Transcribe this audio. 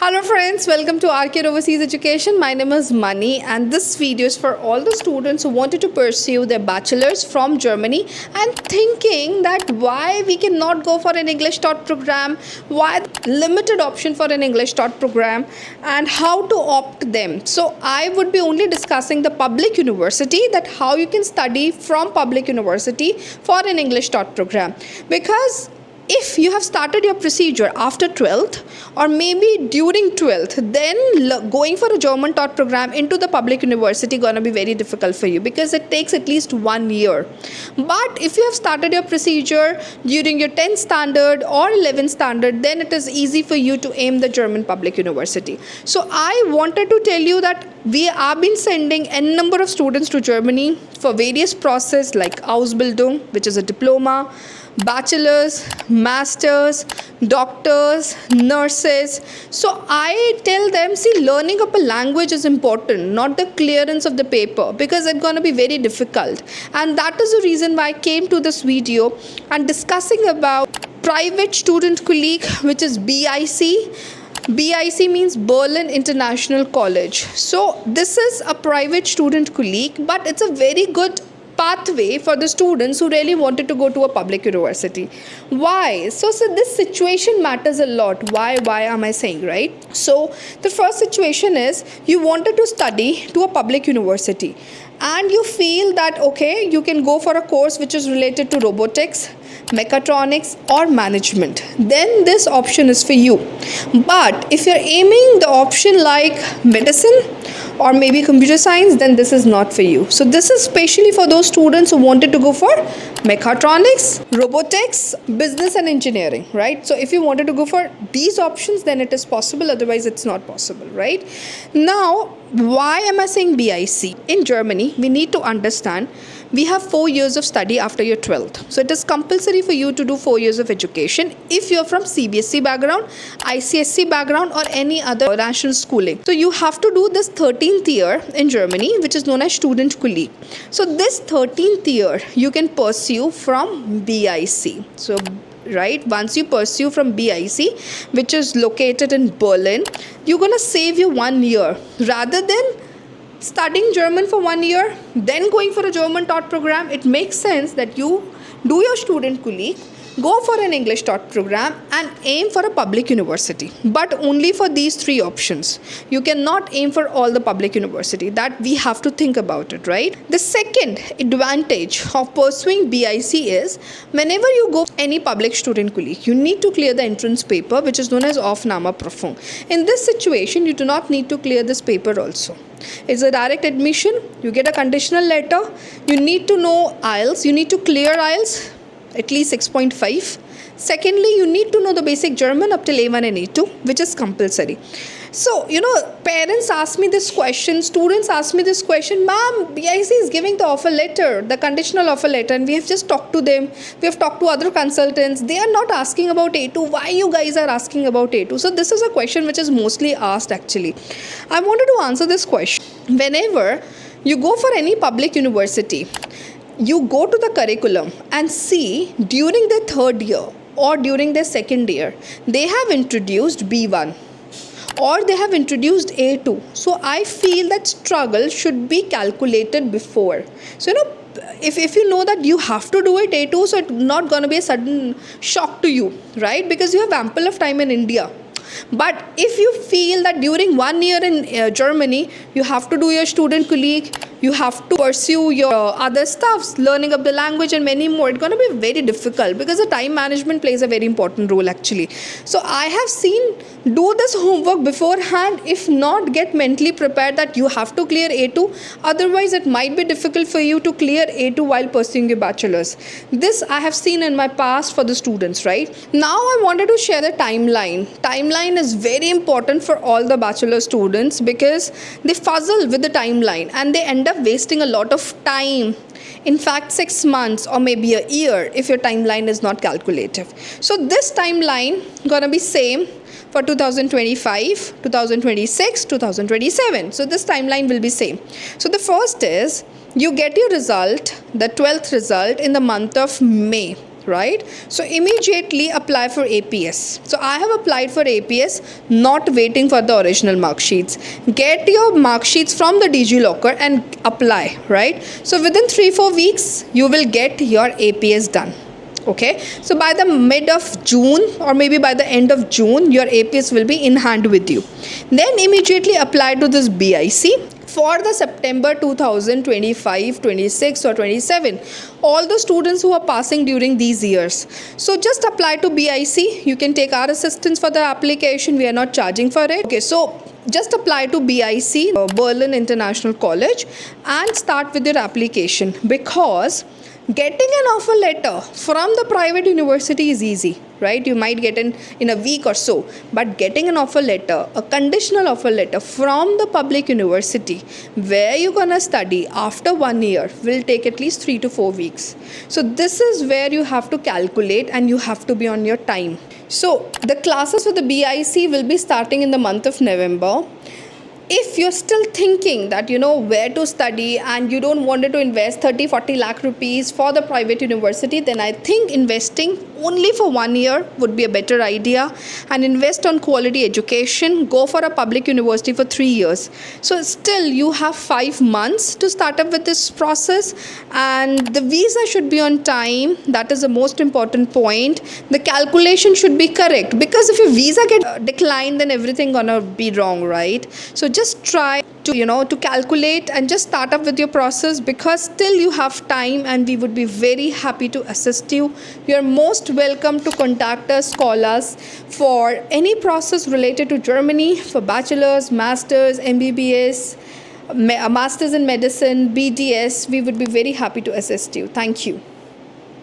Hello friends, welcome to Arcade Overseas Education. My name is Mani and this video is for all the students who wanted to pursue their bachelor's from Germany and thinking that why we cannot go for an English taught program, why limited option for an English taught program and how to opt them. So I would be only discussing the public university, that how you can study from public university for an English taught program, because if you have started your procedure after 12th or maybe during 12th, then going for a German taught program into the public university gonna be very difficult for you because it takes at least 1 year. But if you have started your procedure during your 10th standard or 11th standard, then it is easy for you to aim the German public university. So I wanted to tell you that we have been sending n number of students to Germany for various process like Ausbildung, which is a diploma, bachelors, masters, doctors, nurses. So I tell them, see, learning of a language is important, not the clearance of the paper, because it's going to be very difficult. And that is the reason why I came to this video and discussing about private student colleague, which is BIC. BIC means Berlin International College. So this is a private student colleague, but it's a very good pathway for the students who really wanted to go to a public university. Why? So this situation matters a lot. Why am I saying, right? So the first situation is you wanted to study to a public university and you feel that okay, you can go for a course which is related to robotics, mechatronics or management, then this option is for you. But if you're aiming the option like medicine or maybe computer science, then this is not for you. So this is especially for those students who wanted to go for mechatronics, robotics, business and engineering, right? So if you wanted to go for these options, then it is possible, otherwise it's not possible, right? Now, why am I saying BIC? In Germany, we need to understand we have 4 years of study after your 12th. So it is compulsory for you to do 4 years of education if you're from CBSE background, ICSE background or any other national schooling. So you have to do this 13th year in Germany, which is known as student colleague. So this 13th year you can pursue from BIC. So right, once you pursue from BIC, which is located in Berlin, you're gonna save your 1 year rather than studying German for 1 year, then going for a German taught program. It makes sense that you do your student colleague, go for an English taught program and aim for a public university, but only for these 3 options. You cannot aim for all the public university. That we have to think about it, right? The second advantage of pursuing BIC is whenever you go any public student colleague, you need to clear the entrance paper, which is known as Aufnahmeprüfung. In this situation, you do not need to clear this paper also. It's a direct admission. You get a conditional letter. You need to know IELTS. You need to clear IELTS at least 6.5. Secondly, you need to know the basic German up till A1 and A2, which is compulsory. So, parents ask me this question, students ask me this question, ma'am, BIC is giving the offer letter, the conditional offer letter, and we have just talked to them, we have talked to other consultants, they are not asking about A2, why you guys are asking about A2? So this is a question which is mostly asked actually. I wanted to answer this question. Whenever you go for any public university, you go to the curriculum and see during their 3rd year or during their 2nd year, they have introduced B1 or they have introduced A2. So I feel that struggle should be calculated before. So, if you know that you have to do it A2, so it's not going to be a sudden shock to you, right? Because you have ample of time in India. But if you feel that during 1 year in Germany, you have to do your student colleague, you have to pursue your other stuffs, learning of the language and many more, it's going to be very difficult because the time management plays a very important role actually. So I have seen, do this homework beforehand. If not, get mentally prepared that you have to clear A2. Otherwise, it might be difficult for you to clear A2 while pursuing your bachelor's. This I have seen in my past for the students, right? Now I wanted to share the timeline. Timeline is very important for all the bachelor students because they fuzzle with the timeline and they end up wasting a lot of time. In fact, 6 months or maybe a year if your timeline is not calculative. So this timeline gonna be same for 2025, 2026, 2027. So this timeline will be same. So the first is you get your result, the 12th result in the month of May. right? So immediately apply for APS. So I have applied for APS, not waiting for the original mark sheets. Get your mark sheets from the DigiLocker and apply, right? So within 3-4 weeks you will get your APS done. Okay, so by the mid of June or maybe by the end of June, your APS will be in hand with you. Then immediately apply to this BIC for the September 2025, 26 or 27, all the students who are passing during these years. So just apply to BIC. You can take our assistance for the application. We are not charging for it. Okay, so just apply to BIC, Berlin International College, and start with your application, because getting an offer letter from the private university is easy, right? You might get in a week or so, but getting an offer letter, a conditional offer letter from the public university where you're gonna study after 1 year will take at least 3 to 4 weeks. So this is where you have to calculate and you have to be on your time. So the classes for the BIC will be starting in the month of November. If you're still thinking that where to study and you don't want to invest 30-40 lakh rupees for the private university, then I think investing only for 1 year would be a better idea, and invest on quality education. Go for a public university for 3 years. So still you have 5 months to start up with this process, and the visa should be on time. That is the most important point. The calculation should be correct, because if your visa get declined, then everything gonna be wrong, right? So just try to calculate and just start up with your process, because still you have time and we would be very happy to assist you. You are most welcome to contact us, call us for any process related to Germany for bachelor's, master's, MBBS, masters in medicine, BDS. We would be very happy to assist you. Thank you.